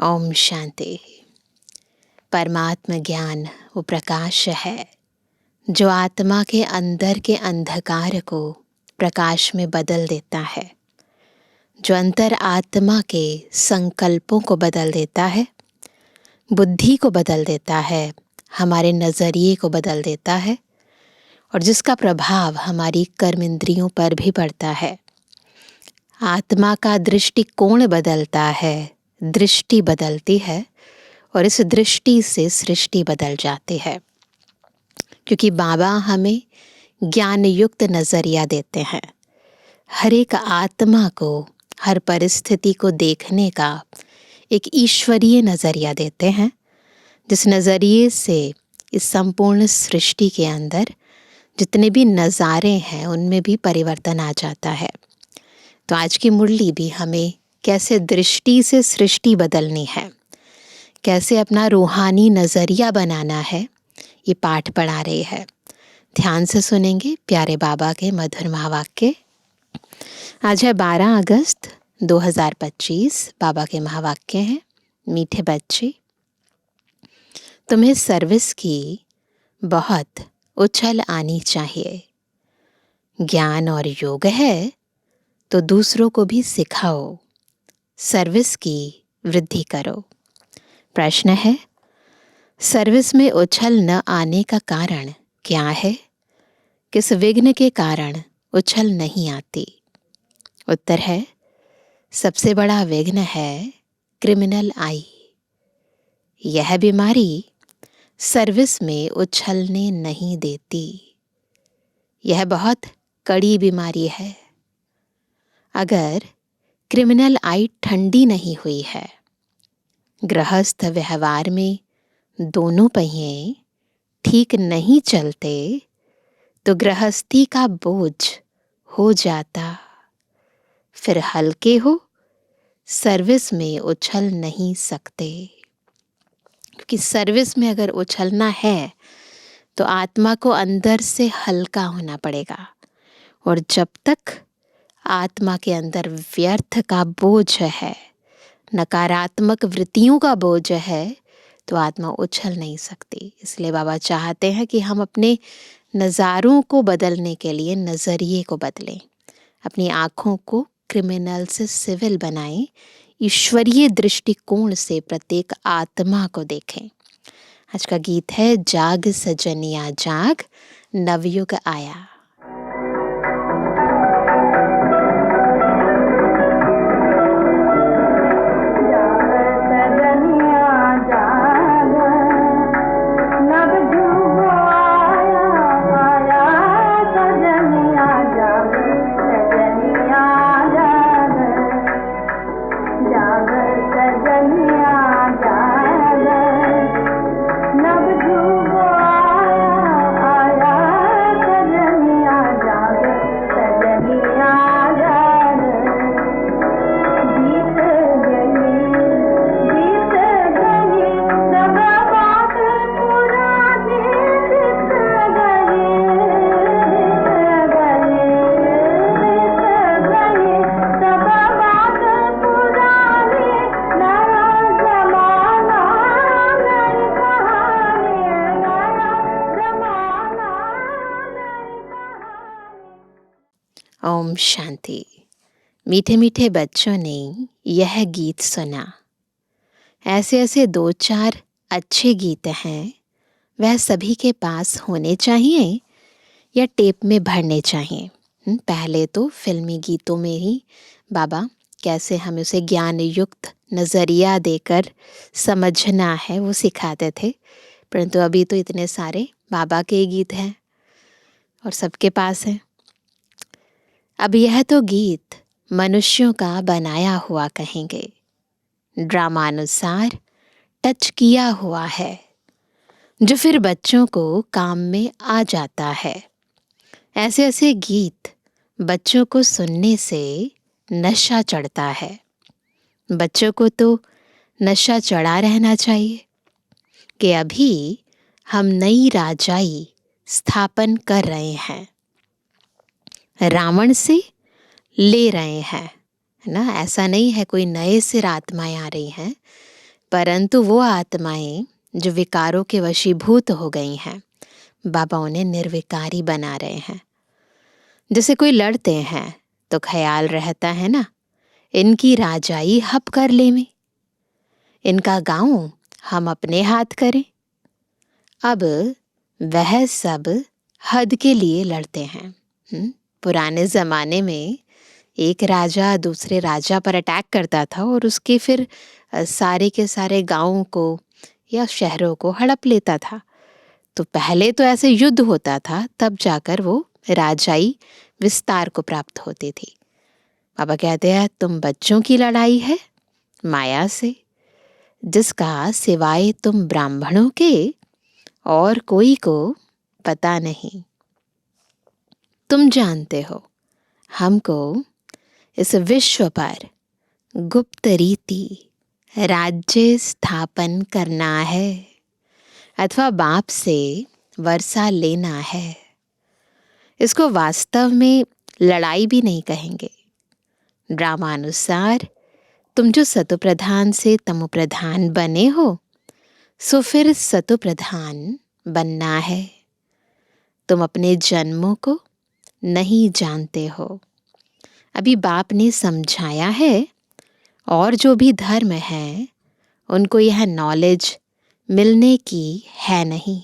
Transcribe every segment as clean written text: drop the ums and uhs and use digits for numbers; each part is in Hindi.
ओम शांति। परमात्म ज्ञान वो प्रकाश है जो आत्मा के अंदर के अंधकार को प्रकाश में बदल देता है, जो अंतर आत्मा के संकल्पों को बदल देता है, बुद्धि को बदल देता है, हमारे नज़रिए को बदल देता है और जिसका प्रभाव हमारी कर्म इंद्रियों पर भी पड़ता है। आत्मा का दृष्टिकोण बदलता है, दृष्टि बदलती है और इस दृष्टि से सृष्टि बदल जाती है। क्योंकि बाबा हमें ज्ञान युक्त नज़रिया देते हैं। हर एक आत्मा को, हर परिस्थिति को देखने का एक ईश्वरीय नज़रिया देते हैं, जिस नज़रिए से इस संपूर्ण सृष्टि के अंदर जितने भी नज़ारे हैं उनमें भी परिवर्तन आ जाता है। तो आज की मुरली भी हमें कैसे दृष्टि से सृष्टि बदलनी है, कैसे अपना रूहानी नज़रिया बनाना है, ये पाठ पढ़ा रही है। ध्यान से सुनेंगे प्यारे बाबा के मधुर महावाक्य। आज है 12 अगस्त 2025। बाबा के महावाक्य हैं, मीठे बच्चे, तुम्हें सर्विस की बहुत उछल आनी चाहिए। ज्ञान और योग है तो दूसरों को भी सिखाओ, सर्विस की वृद्धि करो। प्रश्न है, सर्विस में उछल न आने का कारण क्या है? किस विघ्न के कारण उछल नहीं आती? उत्तर है, सबसे बड़ा विघ्न है क्रिमिनल आई। यह बीमारी सर्विस में उछलने नहीं देती। यह बहुत कड़ी बीमारी है। अगर क्रिमिनल आई ठंडी नहीं हुई है, गृहस्थ व्यवहार में दोनों पहिए ठीक नहीं चलते तो गृहस्थी का बोझ हो जाता। फिर हल्के हो, सर्विस में उछल नहीं सकते। क्योंकि सर्विस में अगर उछलना है तो आत्मा को अंदर से हल्का होना पड़ेगा, और जब तक आत्मा के अंदर व्यर्थ का बोझ है, नकारात्मक वृत्तियों का बोझ है, तो आत्मा उछल नहीं सकती। इसलिए बाबा चाहते हैं कि हम अपने नज़ारों को बदलने के लिए नज़रिए को बदलें, अपनी आँखों को क्रिमिनल से सिविल बनाएं, ईश्वरीय दृष्टिकोण से प्रत्येक आत्मा को देखें। आज का गीत है, जाग सजनिया जाग, नवयुग आया। ओम शांति। मीठे मीठे बच्चों ने यह गीत सुना। ऐसे ऐसे 2-4 अच्छे गीत हैं, वह सभी के पास होने चाहिए या टेप में भरने चाहिए? पहले तो फिल्मी गीतों में ही बाबा कैसे हमें उसे ज्ञान युक्त नज़रिया देकर समझना है वो सिखाते थे, परंतु अभी तो इतने सारे बाबा के गीत हैं और सबके पास हैं। अब यह तो गीत मनुष्यों का बनाया हुआ कहेंगे, ड्रामानुसार टच किया हुआ है, जो फिर बच्चों को काम में आ जाता है। ऐसे ऐसे गीत बच्चों को सुनने से नशा चढ़ता है। बच्चों को तो नशा चढ़ा रहना चाहिए कि अभी हम नई राजाई स्थापन कर रहे हैं, रावण से ले रहे हैं, है ना? ऐसा नहीं है कोई नए सिर आत्माएं आ रही हैं, परंतु वो आत्माएं जो विकारों के वशीभूत हो गई हैं, बाबा उन्हें निर्विकारी बना रहे हैं। जैसे कोई लड़ते हैं तो ख्याल रहता है ना, इनकी राजाई हप कर ले में, इनका गांव हम अपने हाथ करें। अब वह सब हद के लिए लड़ते हैं। पुराने ज़माने में एक राजा दूसरे राजा पर अटैक करता था और उसके फिर सारे के सारे गांवों को या शहरों को हड़प लेता था। तो पहले तो ऐसे युद्ध होता था, तब जाकर वो राजाई विस्तार को प्राप्त होती थी। बाबा कहते हैं तुम बच्चों की लड़ाई है माया से, जिसका सिवाय तुम ब्राह्मणों के और कोई को पता नहीं। तुम जानते हो हमको इस विश्व पर गुप्त रीति राज्य स्थापन करना है अथवा बाप से वर्षा लेना है। इसको वास्तव में लड़ाई भी नहीं कहेंगे। ड्रामानुसार तुम जो सतोप्रधान से तमोप्रधान बने हो, सो फिर सतोप्रधान बनना है। तुम अपने जन्मों को नहीं जानते हो। अभी बाप ने समझाया है और जो भी धर्म है उनको यह नॉलेज मिलने की है नहीं।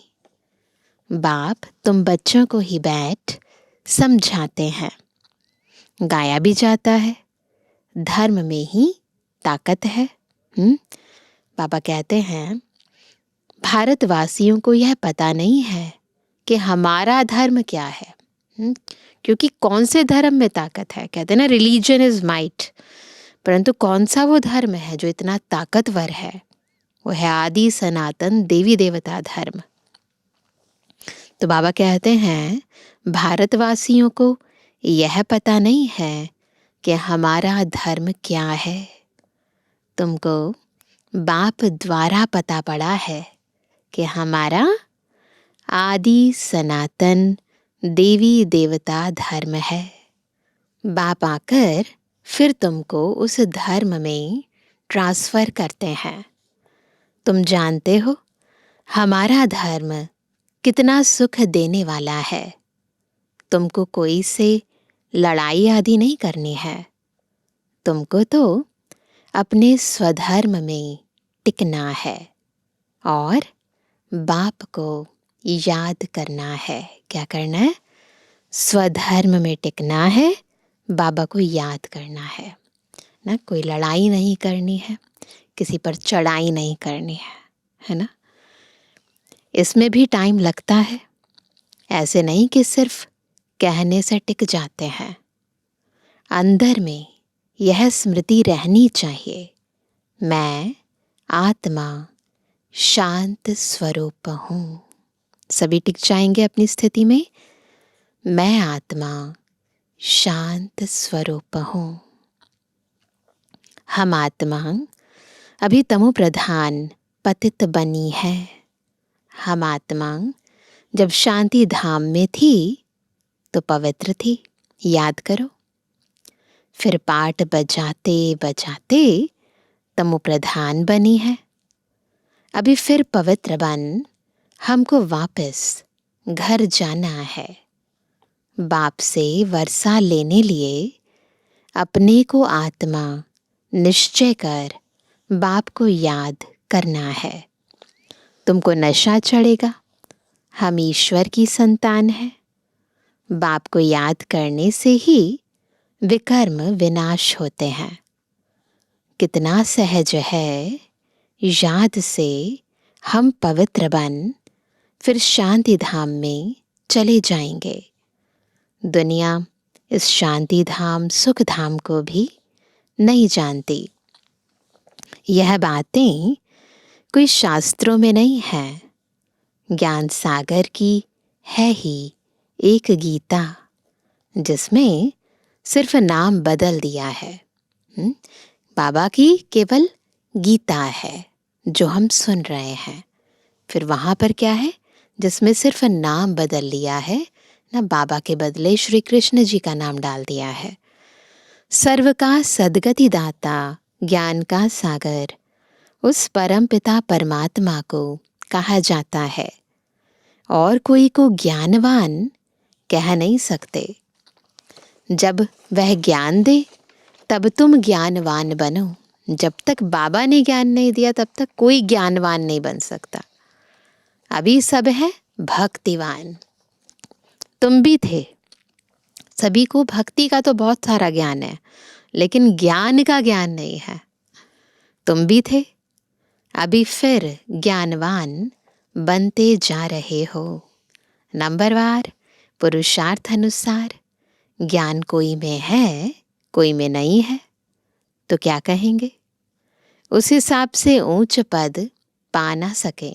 बाप तुम बच्चों को ही बैठ समझाते हैं। गाया भी जाता है, धर्म में ही ताकत है। बाबा कहते हैं भारतवासियों को यह पता नहीं है कि हमारा धर्म क्या है। क्योंकि कौन से धर्म में ताकत है, कहते हैं ना रिलीजन इज माइट, परंतु कौन सा वो धर्म है जो इतना ताकतवर है? वो है आदि सनातन देवी देवता धर्म। तो बाबा कहते हैं भारतवासियों को यह पता नहीं है कि हमारा धर्म क्या है। तुमको बाप द्वारा पता पड़ा है कि हमारा आदि सनातन देवी देवता धर्म है। बाप आकर फिर तुमको उस धर्म में ट्रांसफर करते हैं। तुम जानते हो हमारा धर्म कितना सुख देने वाला है। तुमको कोई से लड़ाई आदि नहीं करनी है। तुमको तो अपने स्वधर्म में टिकना है और बाप को याद करना है। क्या करना है? स्वधर्म में टिकना है, बाबा को याद करना है ना। कोई लड़ाई नहीं करनी है, किसी पर चढ़ाई नहीं करनी है ना। इसमें भी टाइम लगता है, ऐसे नहीं कि सिर्फ कहने से टिक जाते हैं। अंदर में यह स्मृति रहनी चाहिए, मैं आत्मा शांत स्वरूप हूँ। सभी टिक जाएंगे अपनी स्थिति में, मैं आत्मा शांत स्वरूप हूँ। हम आत्मा अभी तमो प्रधान पतित बनी है। हम आत्मा जब शांति धाम में थी तो पवित्र थी, याद करो। फिर पाठ बजाते बजाते तमो प्रधान बनी है। अभी फिर पवित्र बन हमको वापस घर जाना है। बाप से वर्षा लेने लिए अपने को आत्मा निश्चय कर बाप को याद करना है। तुमको नशा चढ़ेगा, हम ईश्वर की संतान हैं। बाप को याद करने से ही विकर्म विनाश होते हैं। कितना सहज है, याद से हम पवित्र बन फिर शांति धाम में चले जाएंगे। दुनिया इस शांति धाम सुख धाम को भी नहीं जानती। यह बातें कोई शास्त्रों में नहीं है, ज्ञान सागर की है ही एक गीता, जिसमें सिर्फ नाम बदल दिया है। बाबा की केवल गीता है जो हम सुन रहे हैं। फिर वहाँ पर क्या है जिसमें सिर्फ नाम बदल लिया है ना, बाबा के बदले श्री कृष्ण जी का नाम डाल दिया है। सर्व का सदगति दाता ज्ञान का सागर उस परम पिता परमात्मा को कहा जाता है और कोई को ज्ञानवान कह नहीं सकते। जब वह ज्ञान दे तब तुम ज्ञानवान बनो। जब तक बाबा ने ज्ञान नहीं दिया तब तक कोई ज्ञानवान नहीं बन सकता। अभी सब है भक्तिवान। तुम भी थे। सभी को भक्ति का तो बहुत सारा ज्ञान है, लेकिन ज्ञान का ज्ञान नहीं है। तुम भी थे, अभी फिर ज्ञानवान बनते जा रहे हो। नंबरवार पुरुषार्थ अनुसार ज्ञान कोई में है, कोई में नहीं है, तो क्या कहेंगे? उस हिसाब से ऊंच पद पा ना सके।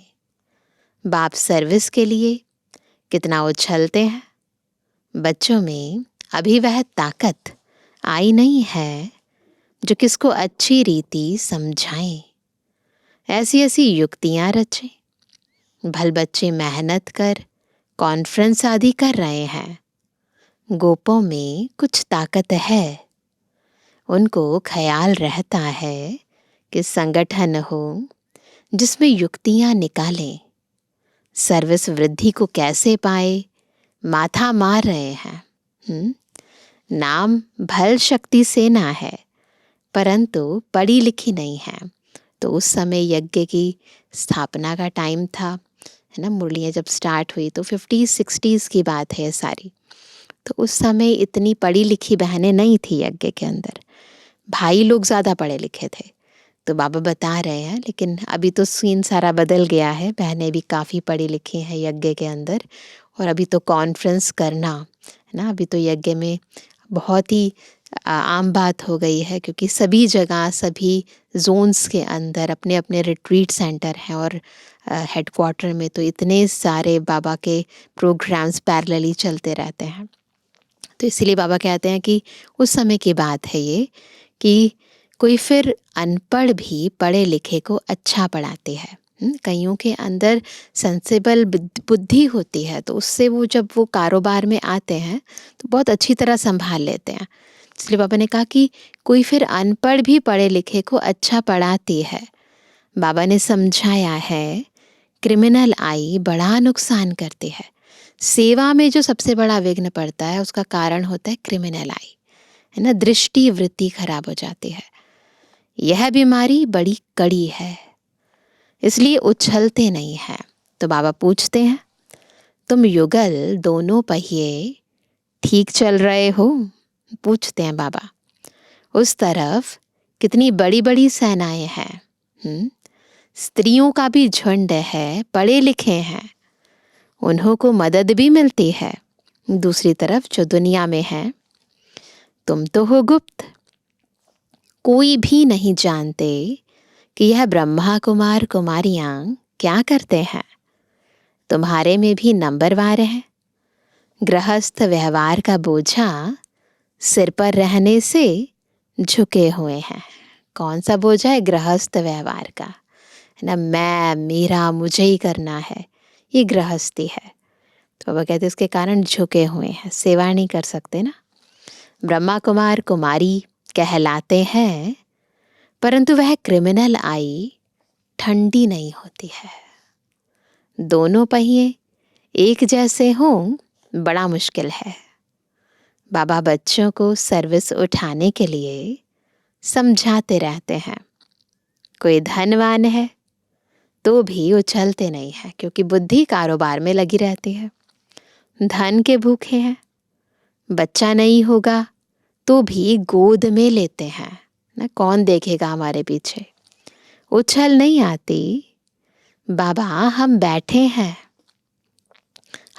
बाप सर्विस के लिए कितना उछलते हैं। बच्चों में अभी वह ताकत आई नहीं है जो किसको अच्छी रीति समझाएं। ऐसी ऐसी युक्तियां रचें। भल बच्चे मेहनत कर कॉन्फ्रेंस आदि कर रहे हैं। गोपों में कुछ ताकत है। उनको ख्याल रहता है कि संगठन हो जिसमें युक्तियां निकालें। सर्विस वृद्धि को कैसे पाए, माथा मार रहे हैं। नाम भल शक्ति सेना है, परंतु पढ़ी लिखी नहीं है। तो उस समय यज्ञ की स्थापना का टाइम था, है ना। मुरलियाँ जब स्टार्ट हुई तो 50s-60s की बात है सारी। तो उस समय इतनी पढ़ी लिखी बहनें नहीं थी यज्ञ के अंदर। भाई लोग ज़्यादा पढ़े लिखे थे। तो बाबा बता रहे हैं, लेकिन अभी तो सीन सारा बदल गया है। बहनें भी काफ़ी पढ़ी लिखी हैं यज्ञ के अंदर। और अभी तो कॉन्फ्रेंस करना, है ना, अभी तो यज्ञ में बहुत ही आम बात हो गई है, क्योंकि सभी जगह सभी जोन्स के अंदर अपने अपने रिट्रीट सेंटर हैं और हेडक्वार्टर में तो इतने सारे बाबा के प्रोग्राम्स पैरेलली चलते रहते हैं। तो इसीलिए बाबा कहते हैं कि उस समय की बात है ये, कि कोई फिर अनपढ़ भी पढ़े लिखे को अच्छा पढ़ाते हैं। कईयों के अंदर सेंसिबल बुद्धि होती है, तो उससे वो जब वो कारोबार में आते हैं तो बहुत अच्छी तरह संभाल लेते हैं। इसलिए बाबा ने कहा कि कोई फिर अनपढ़ भी पढ़े लिखे को अच्छा पढ़ाती है। बाबा ने समझाया है, क्रिमिनल आई बड़ा नुकसान करती है। सेवा में जो सबसे बड़ा विघ्न पड़ता है उसका कारण होता है क्रिमिनल आई, है ना। दृष्टि वृत्ति खराब हो जाती है। यह बीमारी बड़ी कड़ी है, इसलिए उछलते नहीं हैं। तो बाबा पूछते हैं, तुम युगल दोनों पहिए ठीक चल रहे हो? पूछते हैं बाबा। उस तरफ कितनी बड़ी बड़ी सेनाएं हैं। स्त्रियों का भी झुंड है, पढ़े लिखे हैं, उन्हों को मदद भी मिलती है। दूसरी तरफ जो दुनिया में है, तुम तो हो गुप्त, कोई भी नहीं जानते कि यह ब्रह्मा कुमार कुमारियां क्या करते हैं। तुम्हारे में भी नंबरवार है। गृहस्थ व्यवहार का बोझा सिर पर रहने से झुके हुए हैं। कौन सा बोझा है? गृहस्थ व्यवहार का, है ना। मैं, मेरा, मुझे ही करना है, ये गृहस्थी है। तो बाबा कहते इसके कारण झुके हुए हैं, सेवा नहीं कर सकते ना। ब्रह्मा कुमार कुमारी कहलाते हैं, परंतु वह क्रिमिनल आई ठंडी नहीं होती है। दोनों पहिए एक जैसे हों बड़ा मुश्किल है। बाबा बच्चों को सर्विस उठाने के लिए समझाते रहते हैं। कोई धनवान है तो भी उछलते नहीं है, क्योंकि बुद्धि कारोबार में लगी रहती है। धन के भूखे हैं। बच्चा नहीं होगा तो भी गोद में लेते हैं ना, कौन देखेगा हमारे पीछे। उछल नहीं आती। बाबा हम बैठे हैं,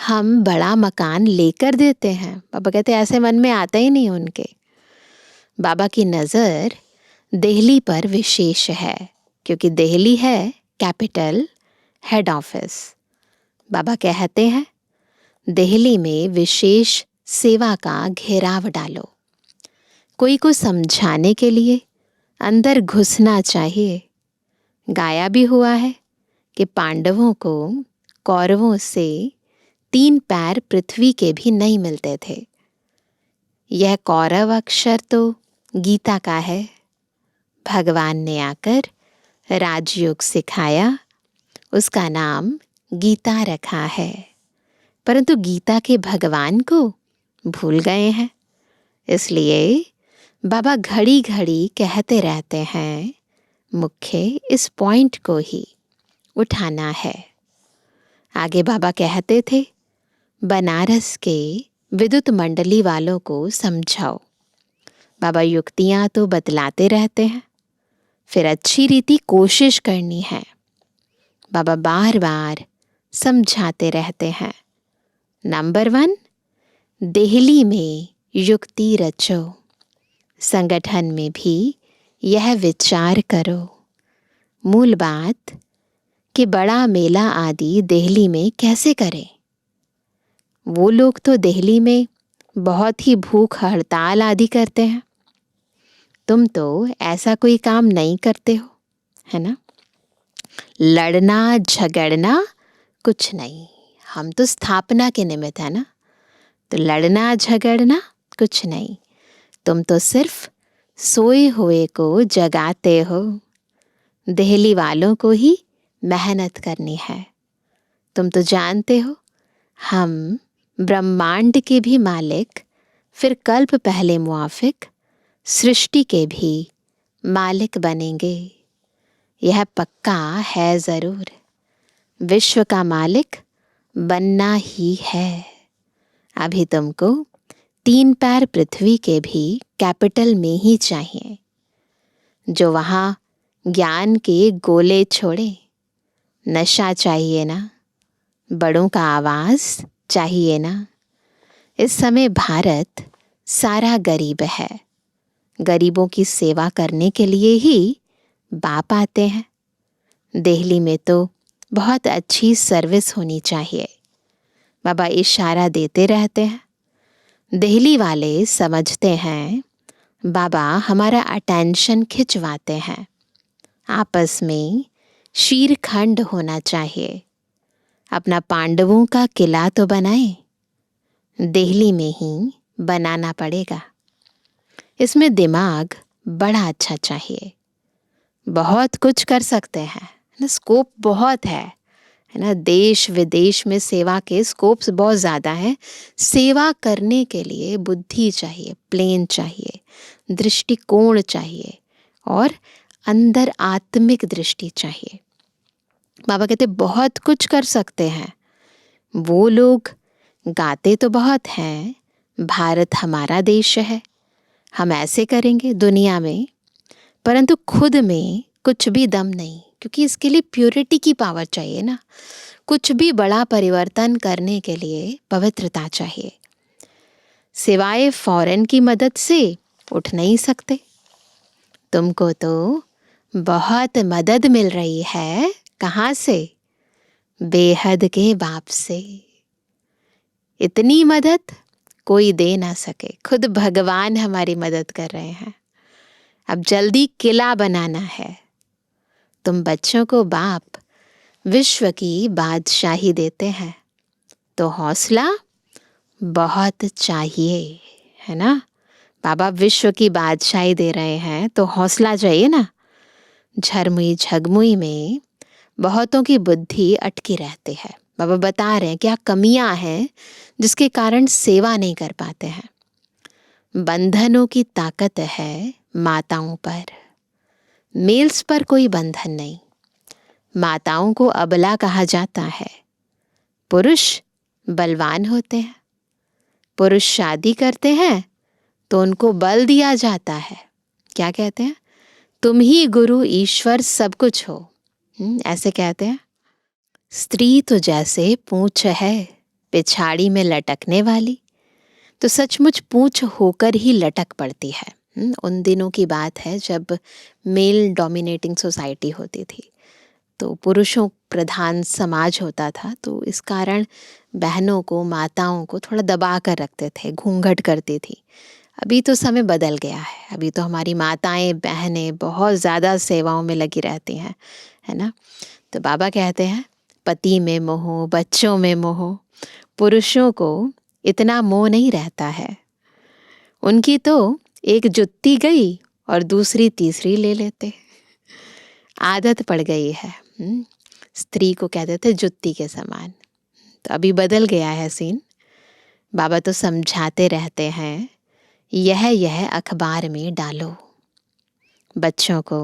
हम बड़ा मकान लेकर देते हैं। बाबा कहते ऐसे मन में आता ही नहीं उनके। बाबा की नज़र दिल्ली पर विशेष है, क्योंकि दिल्ली है कैपिटल, हेड ऑफिस। बाबा कहते हैं दिल्ली में विशेष सेवा का घेराव डालो। कोई को समझाने के लिए अंदर घुसना चाहिए। गाया भी हुआ है कि पांडवों को कौरवों से 3 पैर पृथ्वी के भी नहीं मिलते थे। यह कौरव अक्षर तो गीता का है। भगवान ने आकर राजयोग सिखाया, उसका नाम गीता रखा है। परंतु गीता के भगवान को भूल गए हैं। इसलिए बाबा घड़ी घड़ी कहते रहते हैं, मुख्य इस पॉइंट को ही उठाना है। आगे बाबा कहते थे, बनारस के विद्युत मंडली वालों को समझाओ। बाबा युक्तियाँ तो बतलाते रहते हैं, फिर अच्छी रीति कोशिश करनी है। बाबा बार बार समझाते रहते हैं। नंबर 1, दिल्ली में युक्ति रचो। संगठन में भी यह विचार करो। मूल बात कि बड़ा मेला आदि दिल्ली में कैसे करें। वो लोग तो दिल्ली में बहुत ही भूख हड़ताल आदि करते हैं। तुम तो ऐसा कोई काम नहीं करते हो, है ना। लड़ना झगड़ना कुछ नहीं, हम तो स्थापना के निमित्त है ना। तो लड़ना झगड़ना कुछ नहीं, तुम तो सिर्फ सोए हुए को जगाते हो। दिल्ली वालों को ही मेहनत करनी है। तुम तो जानते हो, हम ब्रह्मांड के भी मालिक, फिर कल्प पहले मुआफिक सृष्टि के भी मालिक बनेंगे। यह पक्का है ज़रूर, विश्व का मालिक बनना ही है। अभी तुमको 3 पैर पृथ्वी के भी कैपिटल में ही चाहिए, जो वहाँ ज्ञान के गोले छोड़े। नशा चाहिए ना, बड़ों का आवाज़ चाहिए ना। इस समय भारत सारा गरीब है। गरीबों की सेवा करने के लिए ही बाप आते हैं। दिल्ली में तो बहुत अच्छी सर्विस होनी चाहिए। बाबा इशारा देते रहते हैं। दिल्ली वाले समझते हैं बाबा हमारा अटेंशन खिंचवाते हैं। आपस में शीरखंड होना चाहिए। अपना पांडवों का किला तो बनाए, दिल्ली में ही बनाना पड़ेगा। इसमें दिमाग बड़ा अच्छा चाहिए। बहुत कुछ कर सकते हैं ना, स्कोप बहुत है ना। देश विदेश में सेवा के स्कोप्स बहुत ज़्यादा हैं। सेवा करने के लिए बुद्धि चाहिए, प्लेन चाहिए, दृष्टिकोण चाहिए और अंदर आत्मिक दृष्टि चाहिए। बाबा कहते बहुत कुछ कर सकते हैं। वो लोग गाते तो बहुत हैं, भारत हमारा देश है, हम ऐसे करेंगे दुनिया में, परंतु खुद में कुछ भी दम नहीं, क्योंकि इसके लिए प्योरिटी की पावर चाहिए ना। कुछ भी बड़ा परिवर्तन करने के लिए पवित्रता चाहिए। सिवाय फॉरेन की मदद से उठ नहीं सकते। तुमको तो बहुत मदद मिल रही है। कहाँ से? बेहद के बाप से। इतनी मदद कोई दे ना सके, खुद भगवान हमारी मदद कर रहे हैं। अब जल्दी किला बनाना है। तुम बच्चों को बाप विश्व की बादशाही देते हैं, तो हौसला बहुत चाहिए, है ना। बाबा विश्व की बादशाही दे रहे हैं तो हौसला चाहिए ना। झरमुई झगमुई में बहुतों की बुद्धि अटकी रहती है। बाबा बता रहे हैं क्या कमियां हैं जिसके कारण सेवा नहीं कर पाते हैं। बंधनों की ताकत है माताओं पर, मेल्स पर कोई बंधन नहीं। माताओं को अबला कहा जाता है। पुरुष बलवान होते हैं। पुरुष शादी करते हैं तो उनको बल दिया जाता है। क्या कहते हैं? तुम ही गुरु ईश्वर सब कुछ हो, ऐसे कहते हैं। स्त्री तो जैसे पूंछ है पिछाड़ी में लटकने वाली, तो सचमुच पूंछ होकर ही लटक पड़ती है। उन दिनों की बात है जब मेल डोमिनेटिंग सोसाइटी होती थी, तो पुरुषों प्रधान समाज होता था, तो इस कारण बहनों को, माताओं को थोड़ा दबा कर रखते थे, घूंघट करती थी। अभी तो समय बदल गया है। अभी तो हमारी माताएं बहनें बहुत ज़्यादा सेवाओं में लगी रहती हैं, है ना। तो बाबा कहते हैं पति में मोह, बच्चों में मोह। पुरुषों को इतना मोह नहीं रहता है। उनकी तो एक जुत्ती गई और दूसरी तीसरी ले लेते। आदत पड़ गई है। स्त्री को कहते थे जुत्ती के समान। तो अभी बदल गया है सीन। बाबा तो समझाते रहते हैं, यह अखबार में डालो। बच्चों को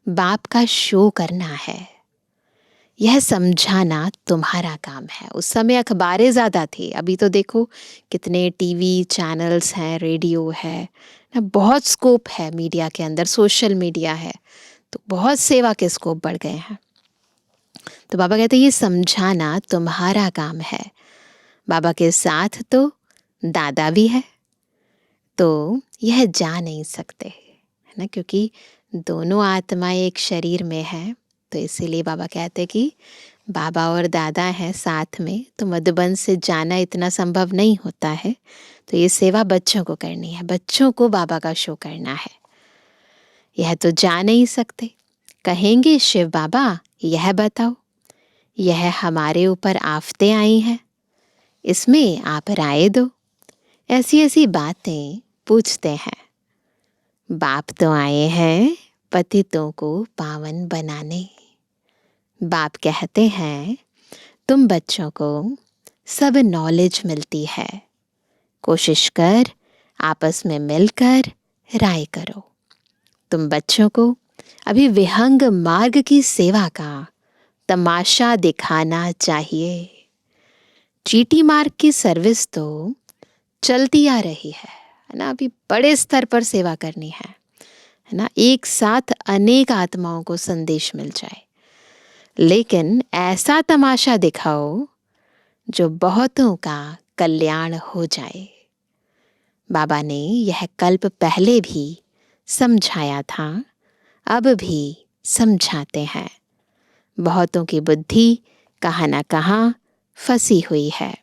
बाप का शो करना है, यह समझाना तुम्हारा काम है। उस समय अखबारें ज़्यादा थी, अभी तो देखो कितने टीवी चैनल्स हैं, रेडियो है ना, बहुत स्कोप है मीडिया के अंदर, सोशल मीडिया है, तो बहुत सेवा के स्कोप बढ़ गए हैं। तो बाबा कहते हैं ये समझाना तुम्हारा काम है। बाबा के साथ तो दादा भी है, तो यह जा नहीं सकते, है ना, क्योंकि दोनों आत्माएं एक शरीर में है। तो इसीलिए बाबा कहते कि बाबा और दादा हैं साथ में, तो मधुबन से जाना इतना संभव नहीं होता है। तो ये सेवा बच्चों को करनी है, बच्चों को बाबा का शो करना है। यह तो जा नहीं सकते। कहेंगे शिव बाबा यह बताओ, यह हमारे ऊपर आफतें आई हैं, इसमें आप राय दो। ऐसी ऐसी बातें पूछते हैं। बाप तो आए हैं पतितों को पावन बनाने। बाप कहते हैं तुम बच्चों को सब नॉलेज मिलती है, कोशिश कर आपस में मिलकर राय करो। तुम बच्चों को अभी विहंग मार्ग की सेवा का तमाशा दिखाना चाहिए। चीटी मार्ग की सर्विस तो चलती आ रही है ना, अभी बड़े स्तर पर सेवा करनी है ना, एक साथ अनेक आत्माओं को संदेश मिल जाए। लेकिन ऐसा तमाशा दिखाओ जो बहुतों का कल्याण हो जाए। बाबा ने यह कल्प पहले भी समझाया था, अब भी समझाते हैं। बहुतों की बुद्धि कहाँ न कहाँ फंसी हुई है।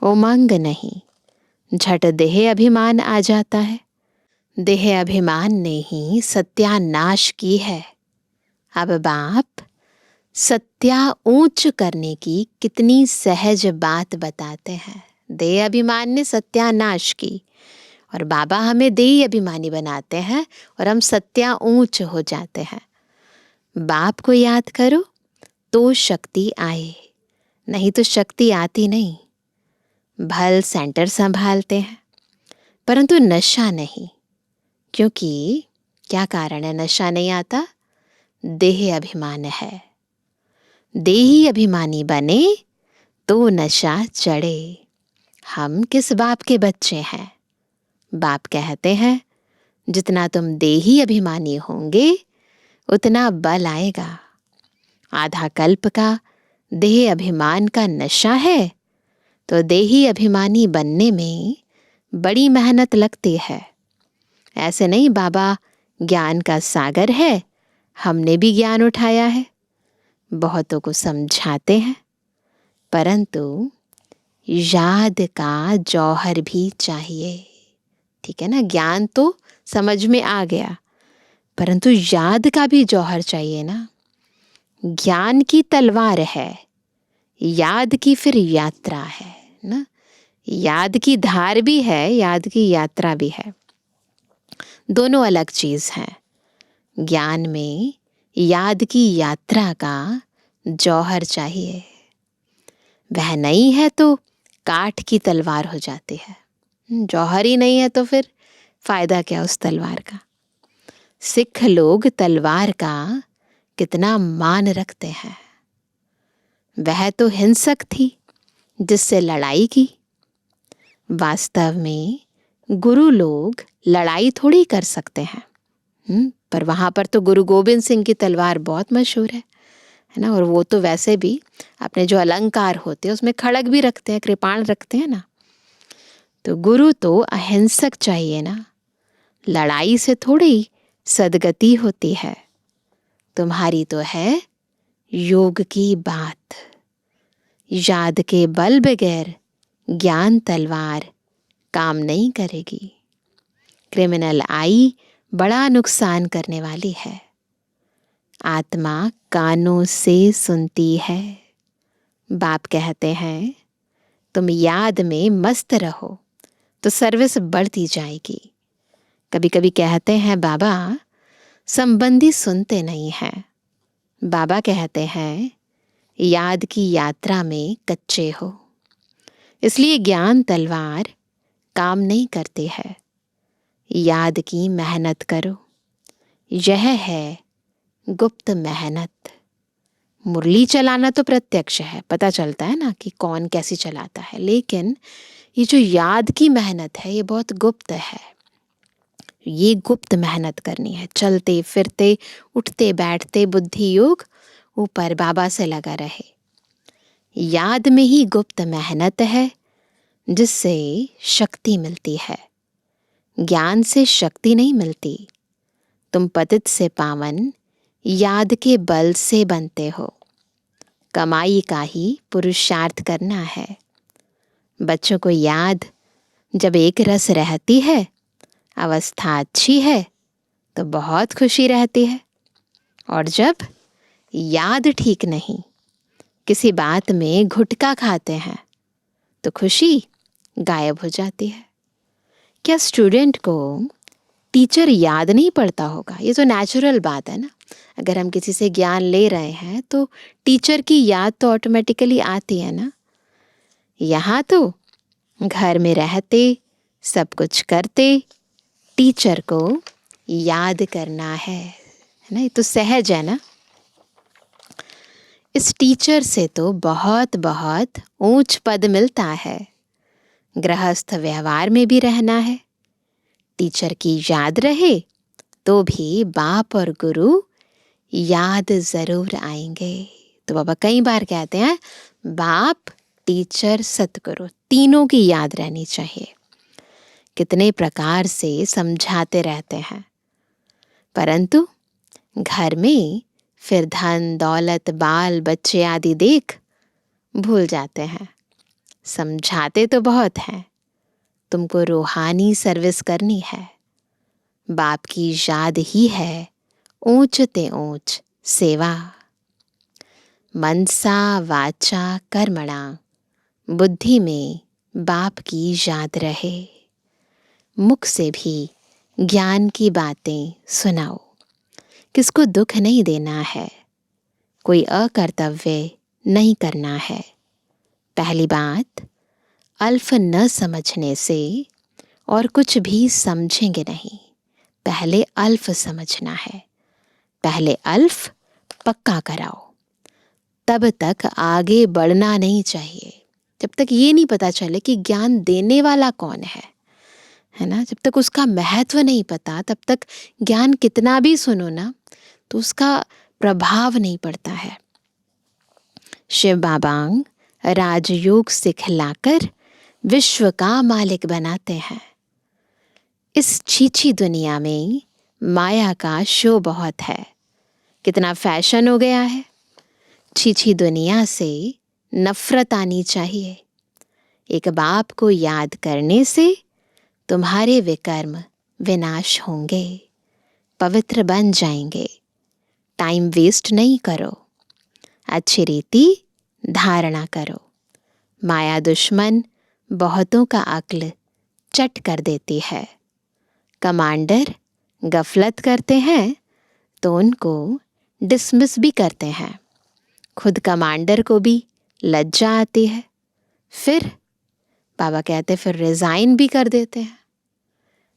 उमंग नहीं, झट देह अभिमान आ जाता है। देह अभिमान ने ही सत्यानाश की है। अब बाप सत्या ऊंच करने की कितनी सहज बात बताते हैं। देह अभिमान ने सत्यानाश की और बाबा हमें देही अभिमानी बनाते हैं और हम सत्या ऊंच हो जाते हैं। बाप को याद करो तो शक्ति आए, नहीं तो शक्ति आती नहीं। भल सेंटर संभालते हैं परंतु नशा नहीं। क्योंकि क्या कारण है नशा नहीं आता? देह अभिमान है। देही अभिमानी बने तो नशा चढ़े। हम किस बाप के बच्चे हैं? बाप कहते हैं जितना तुम देही अभिमानी होंगे उतना बल आएगा। आधा कल्प का देह अभिमान का नशा है तो देही अभिमानी बनने में बड़ी मेहनत लगती है। ऐसे नहीं बाबा ज्ञान का सागर है, हमने भी ज्ञान उठाया है, बहुतों को समझाते हैं, परंतु याद का जौहर भी चाहिए। ठीक है ना, ज्ञान तो समझ में आ गया परंतु याद का भी जौहर चाहिए ना। ज्ञान की तलवार है, याद की फिर यात्रा है ना। याद की धार भी है, याद की यात्रा भी है, दोनों अलग चीज हैं। ज्ञान में याद की यात्रा का जौहर चाहिए, वह नहीं है तो काठ की तलवार हो जाती है। जौहर ही नहीं है तो फिर फायदा क्या उस तलवार का। सिख लोग तलवार का कितना मान रखते हैं। वह तो हिंसक थी जिससे लड़ाई की। वास्तव में गुरु लोग लड़ाई थोड़ी कर सकते हैं। पर वहां पर तो गुरु गोविंद सिंह की तलवार बहुत मशहूर है ना। और वो तो वैसे भी अपने जो अलंकार होते हैं उसमें खड़ग भी रखते हैं, कृपाण रखते हैं ना। तो गुरु तो अहिंसक चाहिए ना, लड़ाई से थोड़ी सदगति होती है। तुम्हारी तो है योग की बात। याद के बल बगैर ज्ञान तलवार काम नहीं करेगी। क्रिमिनल आई बड़ा नुकसान करने वाली है। आत्मा कानों से सुनती है। बाप कहते हैं तुम याद में मस्त रहो तो सर्विस बढ़ती जाएगी। कभी कभी कहते हैं बाबा संबंधी सुनते नहीं हैं, बाबा कहते हैं, याद की यात्रा में कच्चे हो, इसलिए ज्ञान तलवार काम नहीं करती है। याद की मेहनत करो, यह है गुप्त मेहनत। मुरली चलाना तो प्रत्यक्ष है, पता चलता है ना कि कौन कैसी चलाता है, लेकिन ये जो याद की मेहनत है ये बहुत गुप्त है। ये गुप्त मेहनत करनी है, चलते फिरते उठते बैठते बुद्धि योग ऊपर बाबा से लगा रहे। याद में ही गुप्त मेहनत है जिससे शक्ति मिलती है। ज्ञान से शक्ति नहीं मिलती। तुम पतित से पावन याद के बल से बनते हो। कमाई का ही पुरुषार्थ करना है। बच्चों को याद जब एक रस रहती है, अवस्था अच्छी है, तो बहुत खुशी रहती है। और जब याद ठीक नहीं, किसी बात में घुटका खाते हैं, तो खुशी गायब हो जाती है। क्या स्टूडेंट को टीचर याद नहीं पड़ता होगा? ये तो नेचुरल बात है ना। अगर हम किसी से ज्ञान ले रहे हैं तो टीचर की याद तो ऑटोमेटिकली आती है ना। यहाँ तो घर में रहते सब कुछ करते टीचर को याद करना है ना। ये तो सहज है ना। इस टीचर से तो बहुत बहुत ऊंच पद मिलता है। गृहस्थ व्यवहार में भी रहना है। टीचर की याद रहे तो भी बाप और गुरु याद जरूर आएंगे। तो बाबा कई बार कहते हैं, बाप, टीचर, सतगुरु तीनों की याद रहनी चाहिए। कितने प्रकार से समझाते रहते हैं, परंतु घर में फिर धन दौलत बाल बच्चे आदि देख भूल जाते हैं। समझाते तो बहुत हैं, तुमको रूहानी सर्विस करनी है। बाप की याद ही है ऊंचते ऊंच सेवा। मनसा वाचा कर्मणा, बुद्धि में बाप की याद रहे। मुख से भी ज्ञान की बातें सुनाओ। किसको दुख नहीं देना है, कोई अकर्तव्य नहीं करना है। पहली बात, अल्फ न समझने से और कुछ भी समझेंगे नहीं। पहले अल्फ समझना है, पहले अल्फ पक्का कराओ, तब तक आगे बढ़ना नहीं चाहिए। जब तक ये नहीं पता चले कि ज्ञान देने वाला कौन है ना, जब तक उसका महत्व नहीं पता, तब तक ज्ञान कितना भी सुनो ना तो उसका प्रभाव नहीं पड़ता है। शिव बाबांग राजयोग सिखलाकर विश्व का मालिक बनाते हैं। इस छीछी दुनिया में माया का शो बहुत है। कितना फैशन हो गया है। छीछी दुनिया से नफरत आनी चाहिए। एक बाप को याद करने से तुम्हारे विकर्म विनाश होंगे, पवित्र बन जाएंगे। टाइम वेस्ट नहीं करो, अच्छी रीति धारणा करो। माया दुश्मन बहुतों का अक्ल चट कर देती है। कमांडर गफलत करते हैं तो उनको डिसमिस भी करते हैं। खुद कमांडर को भी लज्जा आती है, फिर बाबा कहते फिर रिजाइन भी कर देते हैं।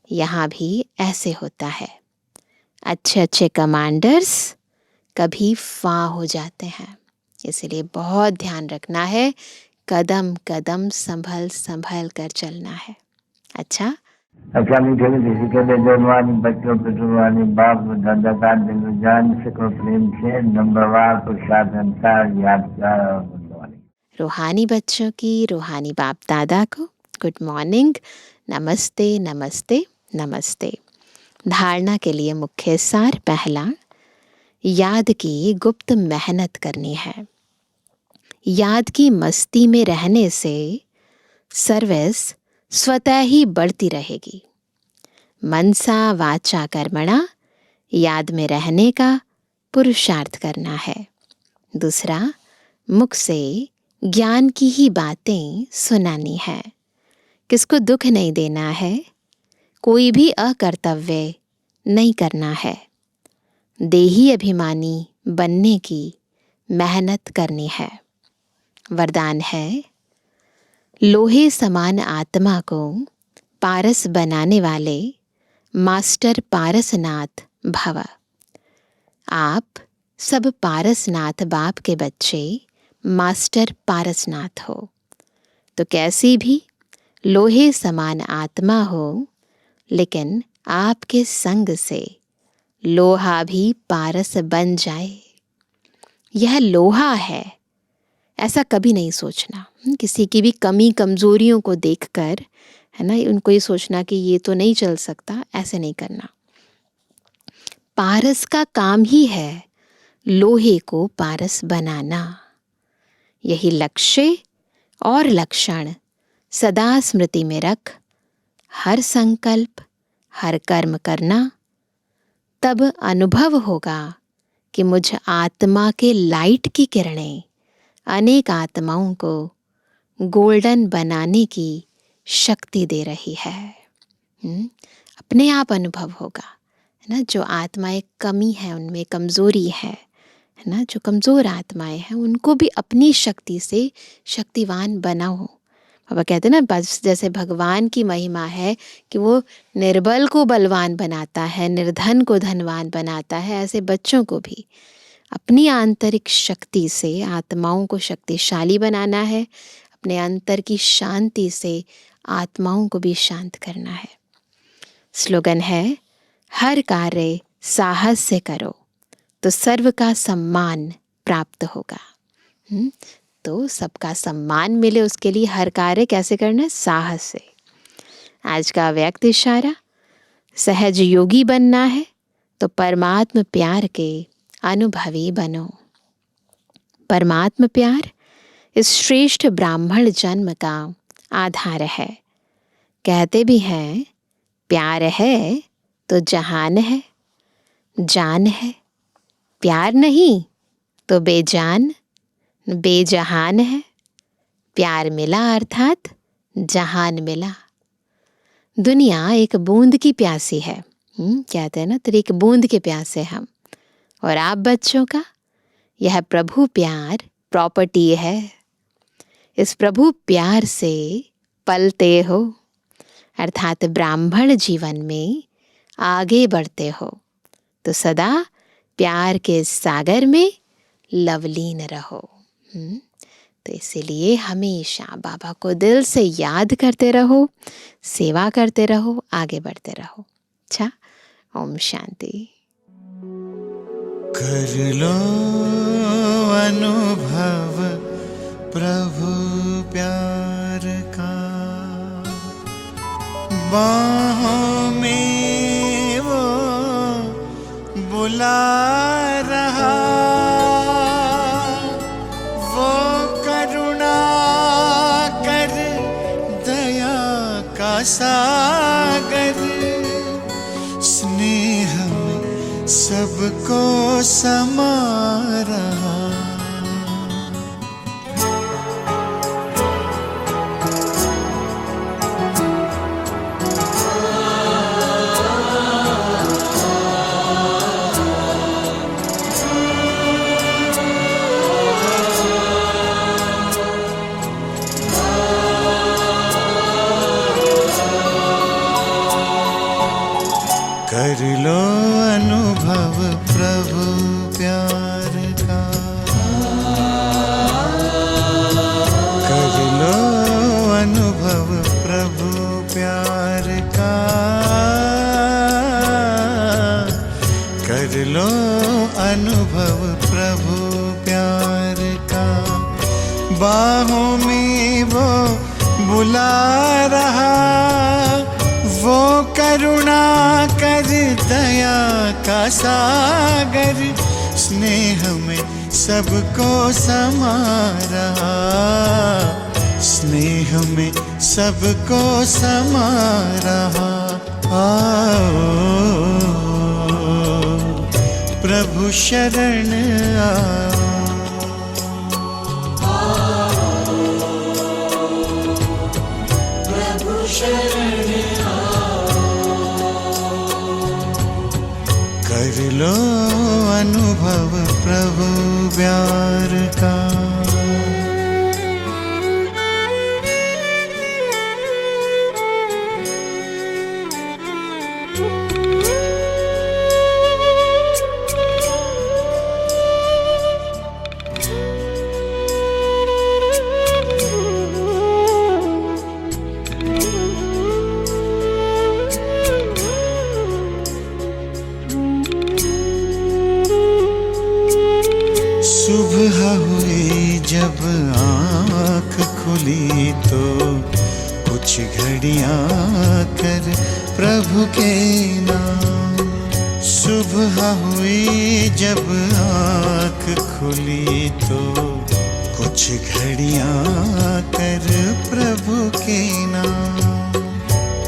यहाँ भी ऐसे होता है। अच्छे अच्छे कमांडर्स कभी फा हो जाते हैं, इसलिए बहुत ध्यान रखना है। कदम कदम संभल संभल कर चलना है। अच्छा मीठे मीठे के जवानी बच्चों पे जुबानी बाप दादा का दिल जान सको प्रेम से नंबरवार पुरुषार्थ अनुसार याद का। रूहानी बच्चों की रूहानी बाप दादा को गुड मॉर्निंग, नमस्ते नमस्ते नमस्ते। धारणा के लिए मुख्य सार, पहला, याद की गुप्त मेहनत करनी है। याद की मस्ती में रहने से सर्विस स्वतः ही बढ़ती रहेगी। मनसा वाचा कर्मणा, याद में रहने का पुरुषार्थ करना है। दूसरा, मुख से ज्ञान की ही बातें सुनानी है। किसको दुख नहीं देना है, कोई भी अकर्तव्य नहीं करना है। देही अभिमानी बनने की मेहनत करनी है। वरदान है, लोहे समान आत्मा को पारस बनाने वाले मास्टर पारसनाथ भव। आप सब पारसनाथ बाप के बच्चे मास्टर पारसनाथ हो। तो कैसी भी लोहे समान आत्मा हो, लेकिन आपके संग से लोहा भी पारस बन जाए। यह लोहा है, ऐसा कभी नहीं सोचना। किसी की भी कमी कमजोरियों को देखकर, है ना, उनको ये सोचना कि ये तो नहीं चल सकता, ऐसे नहीं करना। पारस का काम ही है लोहे को पारस बनाना। यही लक्ष्य और लक्षण सदा स्मृति में रख हर संकल्प, हर कर्म करना। तब अनुभव होगा कि मुझ आत्मा के लाइट की किरणें अनेक आत्माओं को गोल्डन बनाने की शक्ति दे रही है। अपने आप अनुभव होगा, है ना। जो आत्माएं कमी है, उनमें कमजोरी है ना, जो कमजोर आत्माएं हैं उनको भी अपनी शक्ति से शक्तिवान बनाओ। बाबा कहते हैं ना, बस जैसे भगवान की महिमा है कि वो निर्बल को बलवान बनाता है, निर्धन को धनवान बनाता है, ऐसे बच्चों को भी अपनी आंतरिक शक्ति से आत्माओं को शक्तिशाली बनाना है। अपने अंतर की शांति से आत्माओं को भी शांत करना है। स्लोगन है, हर कार्य साहस से करो तो सर्व का सम्मान प्राप्त होगा। तो सबका सम्मान मिले उसके लिए हर कार्य कैसे करना है? साहस से। आज का व्यक्त इशारा, सहज योगी बनना है तो परमात्म प्यार के अनुभवी बनो। परमात्म प्यार इस श्रेष्ठ ब्राह्मण जन्म का आधार है। कहते भी हैं, प्यार है तो जहान है, जान है। प्यार नहीं तो बेजान, बेजहान है। प्यार मिला अर्थात जहान मिला। दुनिया एक बूंद की प्यासी है। कहते हैं ना, तेरी एक बूंद के प्यासे हम। और आप बच्चों का यह प्रभु प्यार प्रॉपर्टी है। इस प्रभु प्यार से पलते हो, अर्थात ब्राह्मण जीवन में आगे बढ़ते हो। तो सदा प्यार के सागर में लवलीन रहो। तो इसीलिए हमेशा बाबा को दिल से याद करते रहो, सेवा करते रहो, आगे बढ़ते रहो। अच्छा, ओम शांति। कर लो अनुभव प्रभु प्यार का, बाहों में वो बुला रहा, वो करुणा कर दया का सागर, स्नेह में सबको समा रहा। कर लो अनुभव प्रभु प्यार का, कर लो अनुभव प्रभु प्यार का, कर लो अनुभव प्रभु प्यार का। बाहों में वो बुला रहा, वो करुणा कर दया का सागर, स्नेह में सबको समा रहा, स्नेह में सबको समा रहा। आओ प्रभु शरण आओ, प्रभु शरण कर लो अनुभव प्रभु प्यार का। सुबह हुई जब आँख खुली तो कुछ घड़ियाँ कर प्रभु के नाम। सुबह हुई जब आँख खुली तो कुछ घड़ियाँ कर प्रभु के नाम।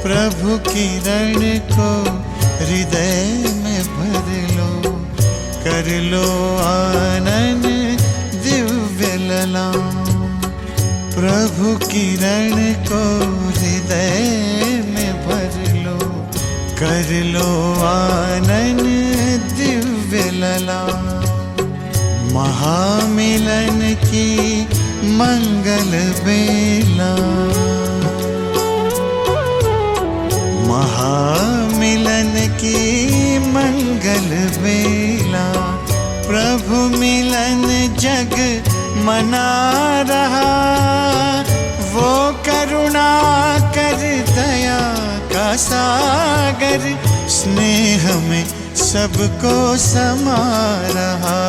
प्रभु किरण को हृदय में भर लो, कर लो आनंद दिव्य ललाम। प्रभु किरण को हृदय में भर लो, कर लो आनंद दिव्य ललाम। महामिलन की मंगल बेला, महामिलन की मंगल बेला। प्रभु मिलन जग मना रहा, वो करुणा कर दया का सागर। स्नेह में सबको समा रहा,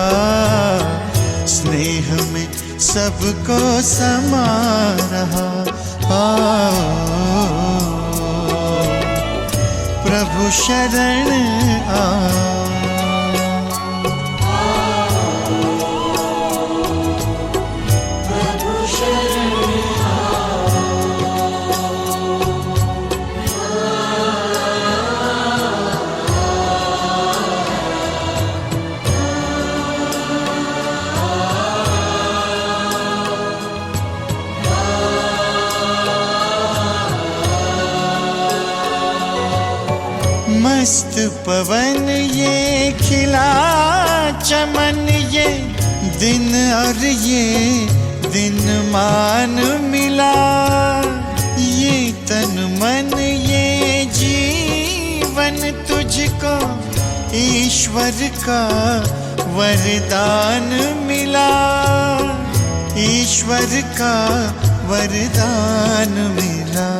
स्नेह में सबको समा रहा। प्रभु शरण आ, प्रभु शरण मस्त पवन ये खिला चमन, ये दिन और ये दिन मान मिला। ये तन मन ये जीवन तुझको ईश्वर का वरदान मिला, ईश्वर का वरदान मिला।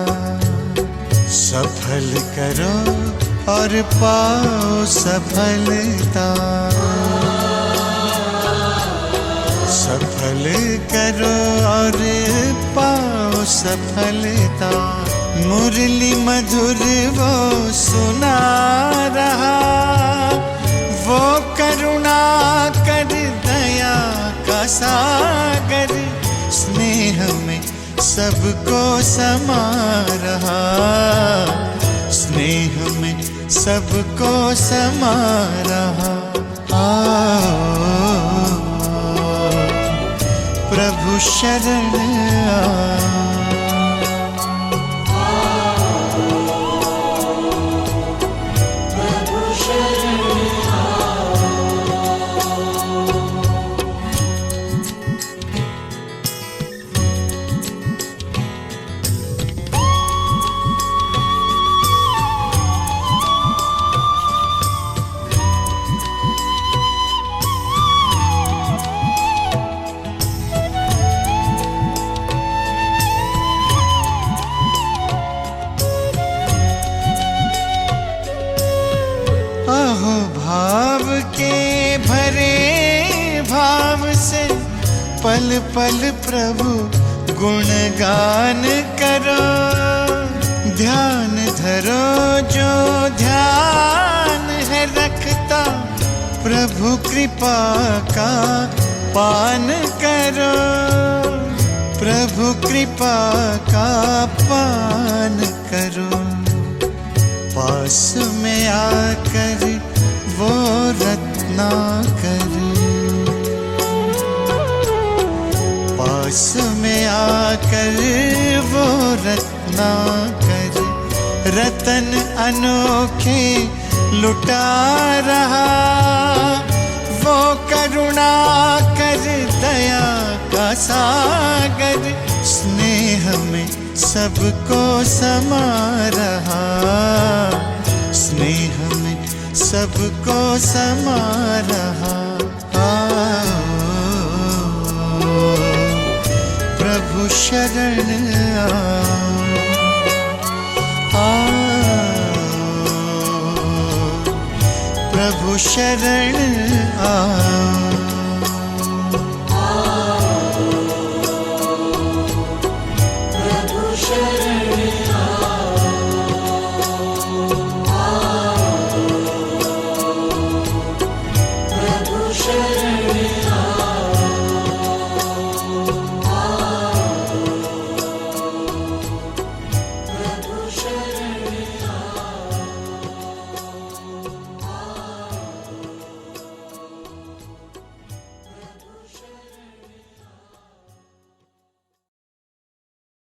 सफल करो और पाओ सफलता, सफल करो और पाओ सफलता। मुरली मधुर वो सुना रहा, वो करुणा कर दया का सागर। स्नेह में सबको समा रहा, स्नेह में सबको समा रहा। प्रभु शरण आ, अहो भाव के भरे भाव से पल पल प्रभु गुणगान करो। ध्यान धरो जो ध्यान है रखता, प्रभु कृपा का पान करो, प्रभु कृपा का पान करो। पास में आकर वो रत्नाकर, पास में आकर वो रत्नाकर। रतन अनोखे लुटा रहा, वो करुणा कर दया का सागर, स्नेह में सबको समा रहा, स्नेह में सबको समा रहा। प्रभु शरण प्रभु शरण आ।